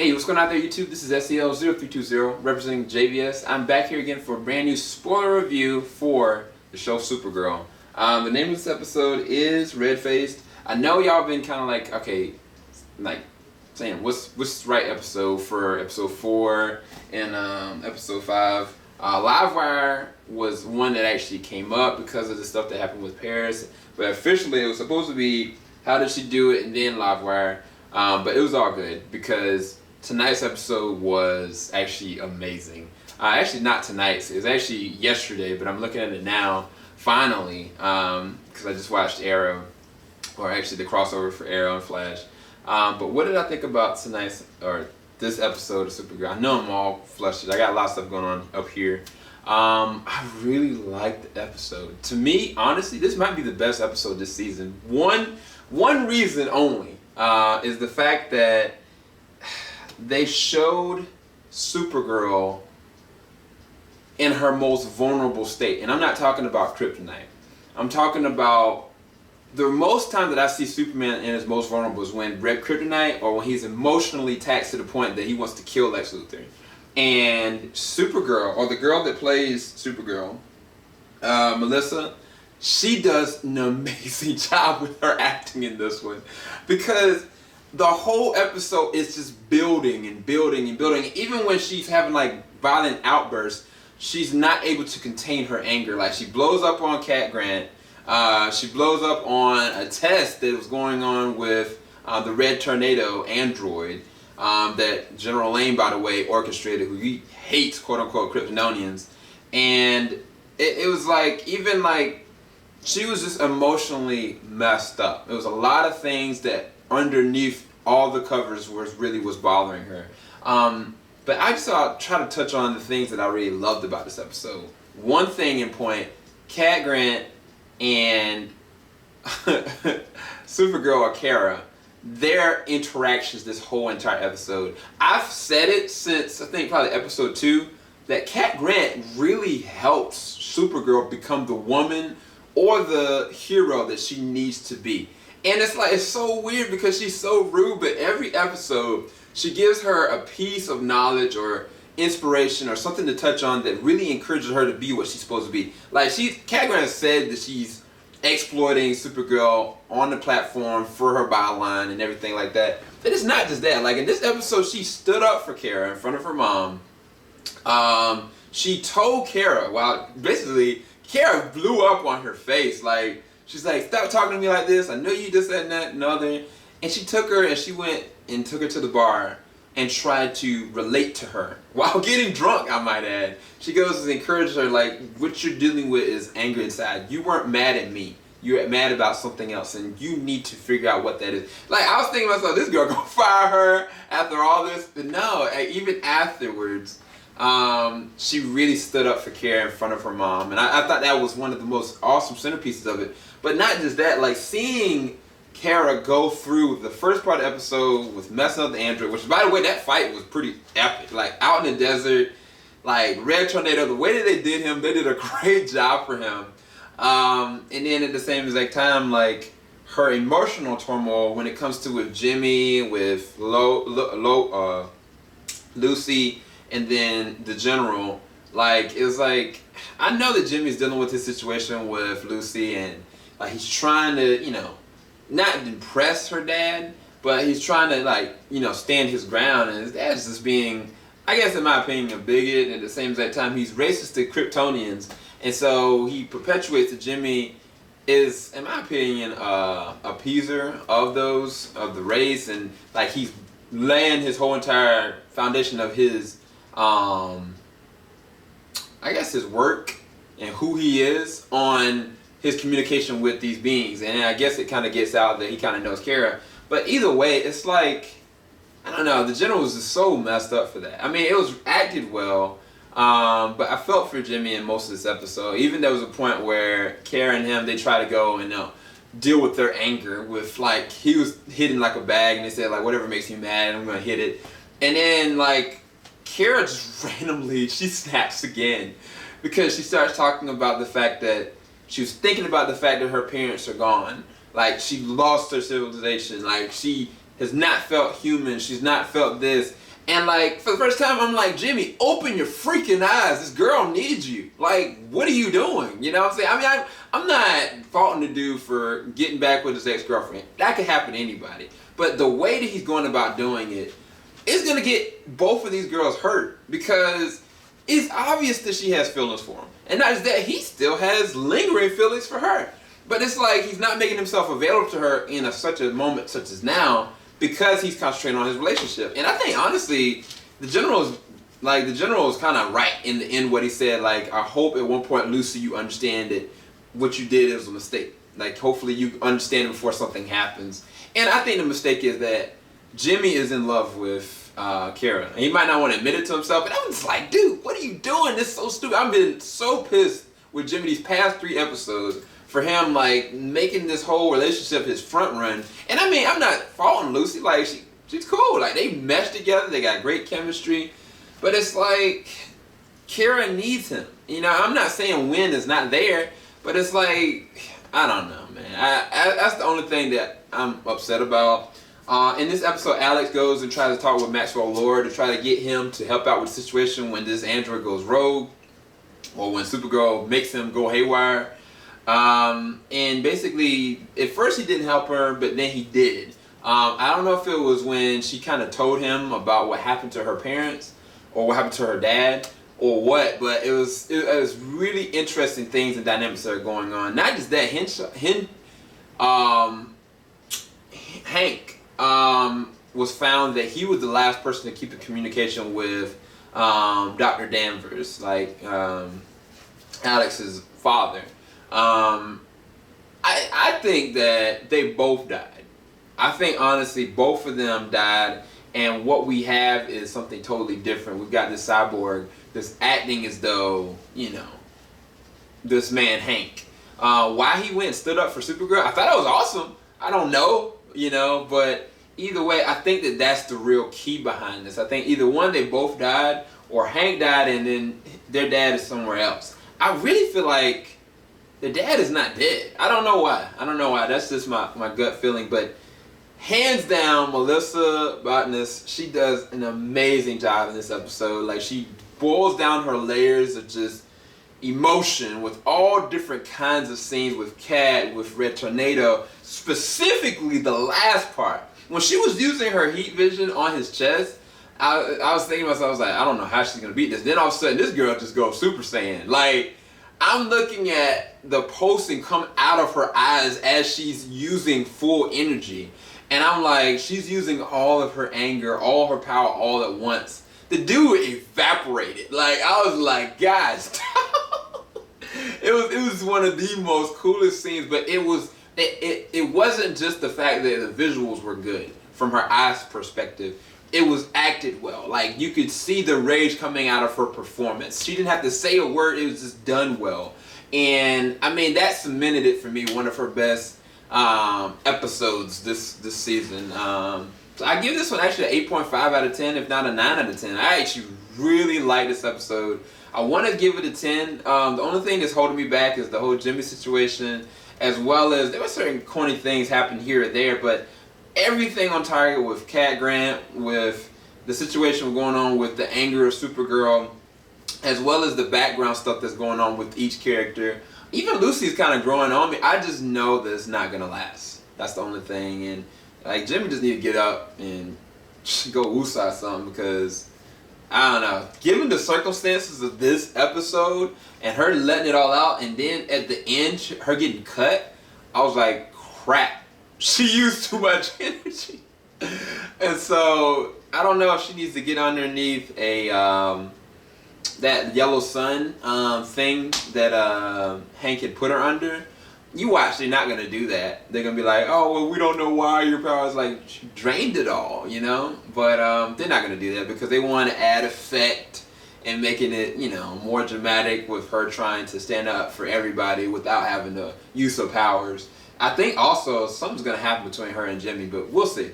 Hey, what's going on out there, YouTube? This is SEL0320 representing JVS. I'm back here again for a brand new spoiler review for the show Supergirl. The name of this episode is Red Faced. I know y'all been kind of like, okay, like saying what's the right episode for episode 4 and episode 5. Livewire was one that actually came up because of the stuff that happened with Paris, but officially it was supposed to be How Did She Do It and then Livewire. But it was all good because tonight's episode was actually amazing. Actually not tonight's, it was actually yesterday, but I'm looking at it now, finally, because I just watched Arrow, or actually the crossover for Arrow and Flash. But what did I think about tonight's, or this episode of Supergirl? I know I'm all flustered. I got a lot of stuff going on up here. I really liked the episode. To me, honestly, this might be the best episode this season. One reason only is the fact that they showed Supergirl in her most vulnerable state. And I'm not talking about kryptonite. I'm talking about the most time that I see Superman in his most vulnerable is when red kryptonite, or when he's emotionally taxed to the point that he wants to kill Lex Luthor. And Supergirl, or the girl that plays Supergirl, Melissa, she does an amazing job with her acting in this one, because the whole episode is just building and building and building. Even when she's having like violent outbursts, she's not able to contain her anger. Like, she blows up on Cat Grant. She blows up on a test that was going on with the Red Tornado android that General Lane, by the way, orchestrated, who he hates, quote-unquote, Kryptonians. And it was like, even like, she was just emotionally messed up. It was a lot of things that underneath all the covers was bothering her. But I just try to touch on the things that I really loved about this episode. One thing in point, Cat Grant and Supergirl, or Kara, their interactions this whole entire episode. I've said it since I think probably episode 2 that Cat Grant really helps Supergirl become the woman or the hero that she needs to be. And it's like, it's so weird because she's so rude, but every episode she gives her a piece of knowledge or inspiration or something to touch on that really encourages her to be what she's supposed to be. Like, Cat Grant said that she's exploiting Supergirl on the platform for her byline and everything like that. But it's not just that. Like, in this episode, she stood up for Kara in front of her mom. She told Kara, while basically Kara blew up on her face. Like, she's like, stop talking to me like this. I know you this, that, and that, and other. And she took her and she went and took her to the bar and tried to relate to her while getting drunk, I might add. She goes and encourages her, like, what you're dealing with is anger inside. You weren't mad at me. You're mad about something else, and you need to figure out what that is. Like, I was thinking to myself, this girl gonna fire her after all this? But no, even afterwards, she really stood up for Kara in front of her mom. And I thought that was one of the most awesome centerpieces of it. But not just that, like, seeing Kara go through the first part of the episode with messing up the android, which, by the way, that fight was pretty epic. Like, out in the desert, like, Red Tornado, the way that they did him, they did a great job for him. And then at the same exact time, like, her emotional turmoil when it comes to with Jimmy, with Lucy, and then the General. Like, it was like, I know that Jimmy's dealing with his situation with Lucy, and like, he's trying to, you know, not impress her dad, but he's trying to, like, you know, stand his ground. And his dad's just being, I guess in my opinion, a bigot. And at the same exact time, he's racist to Kryptonians. And so he perpetuates that Jimmy is, in my opinion, a appeaser of the race. And like, he's laying his whole entire foundation of his, I guess, his work and who he is on his communication with these beings. And I guess it kind of gets out that he kind of knows Kara. But either way, it's like, I don't know, the General was just so messed up for that. I mean, it was acted well, but I felt for Jimmy in most of this episode. Even there was a point where Kara and him, they try to go and deal with their anger with, like, he was hitting like a bag, and they said, like, whatever makes you mad, I'm gonna hit it. And then, like, Kara just randomly, she snaps again, because she starts talking about the fact that she was thinking about the fact that her parents are gone. Like, she lost her civilization. Like, she has not felt human. She's not felt this. And like, for the first time, I'm like, Jimmy, open your freaking eyes. This girl needs you. Like, what are you doing? You know what I'm saying? I mean, I'm not faulting the dude for getting back with his ex-girlfriend. That could happen to anybody. But the way that he's going about doing it is going to get both of these girls hurt, because it's obvious that she has feelings for him. And not just that, he still has lingering feelings for her. But it's like he's not making himself available to her in such a moment such as now, because he's concentrating on his relationship. And I think, honestly, the general is kind of right in the end what he said. Like, I hope at one point, Lucy, you understand that what you did is a mistake. Like, hopefully you understand it before something happens. And I think the mistake is that Jimmy is in love with Kara. And he might not want to admit it to himself, but I'm just like, dude, what are you doing? This is so stupid. I've been so pissed with Jimmy these past 3 episodes for him, like, making this whole relationship his front run. And I mean, I'm not faulting Lucy. Like, she's cool. Like, they mesh together. They got great chemistry. But it's like, Kara needs him. You know, I'm not saying Winn is not there, but it's like, I don't know, man. That's the only thing that I'm upset about. In this episode, Alex goes and tries to talk with Maxwell Lord to try to get him to help out with the situation when this android goes rogue, or when Supergirl makes him go haywire. And basically, at first he didn't help her, but then he did. I don't know if it was when she kind of told him about what happened to her parents, or what happened to her dad, or what, but it was really interesting things and dynamics that are going on. Not just that, Hank was found that he was the last person to keep in communication with Dr. Danvers, like Alex's father. I think that they both died. I think, honestly, both of them died, and what we have is something totally different. We've got this cyborg that's acting as though, you know, this man Hank. Why he went and stood up for Supergirl, I thought that was awesome. I don't know, you know, but either way, I think that that's the real key behind this. I think either one, they both died, or Hank died and then their dad is somewhere else. I really feel like the dad is not dead. I don't know why. That's just my gut feeling. But hands down, Melissa Botness, she does an amazing job in this episode. Like, she boils down her layers of just emotion with all different kinds of scenes with Cat, with Red Tornado, specifically the last part. When she was using her heat vision on his chest, I was thinking to myself, I was like, I don't know how she's going to beat this. Then all of a sudden, this girl just goes Super Saiyan. Like, I'm looking at the pulsing come out of her eyes as she's using full energy. And I'm like, she's using all of her anger, all her power, all at once. The dude evaporated. Like, I was like, guys, it was one of the most coolest scenes, but it wasn't just the fact that the visuals were good from her eyes perspective. It was acted well. Like, you could see the rage coming out of her performance. She didn't have to say a word. It was just done well. And I mean, that cemented it for me, one of her best episodes this season. So I give this one actually an 8.5 out of 10, if not a 9 out of 10. I actually really like this episode. I want to give it a 10. The only thing that's holding me back is the whole Jimmy situation, as well as there were certain corny things happening here or there, but everything on target with Cat Grant, with the situation going on with the anger of Supergirl, as well as the background stuff that's going on with each character. Even Lucy's kind of growing on me. I just know that it's not going to last. That's the only thing. And like, Jimmy just need to get up and go woosah something, because I don't know. Given the circumstances of this episode and her letting it all out, and then at the end, her getting cut, I was like, crap. She used too much energy. And so, I don't know if she needs to get underneath a that yellow sun thing that Hank had put her under. You watch, they're not going to do that. They're going to be like, oh, well, we don't know why your power's like, she drained it all, you know? But they're not going to do that because they want to add effect and making it, you know, more dramatic with her trying to stand up for everybody without having the use of powers. I think also something's going to happen between her and Jimmy, but we'll see.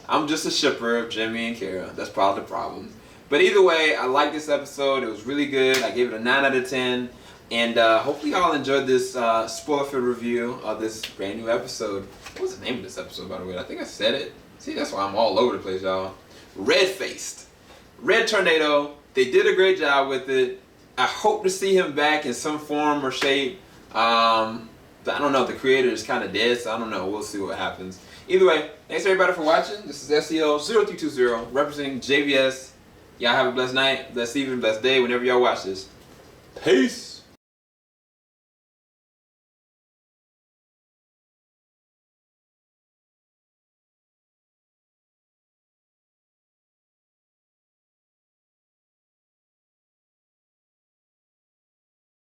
I'm just a shipper of Jimmy and Kara. That's probably the problem. But either way, I like this episode. It was really good. I gave it a 9 out of 10. And hopefully y'all enjoyed this spoiler-filled review of this brand new episode. What was the name of this episode, by the way? I think I said it. See, that's why I'm all over the place, y'all. Red-faced. Red Tornado, they did a great job with it. I hope to see him back in some form or shape. I don't know, the creator is kind of dead, so I don't know. We'll see what happens. Either way, thanks everybody for watching. This is SEL0320 representing JVS. Y'all have a blessed night, blessed evening, blessed day whenever y'all watch this. Peace!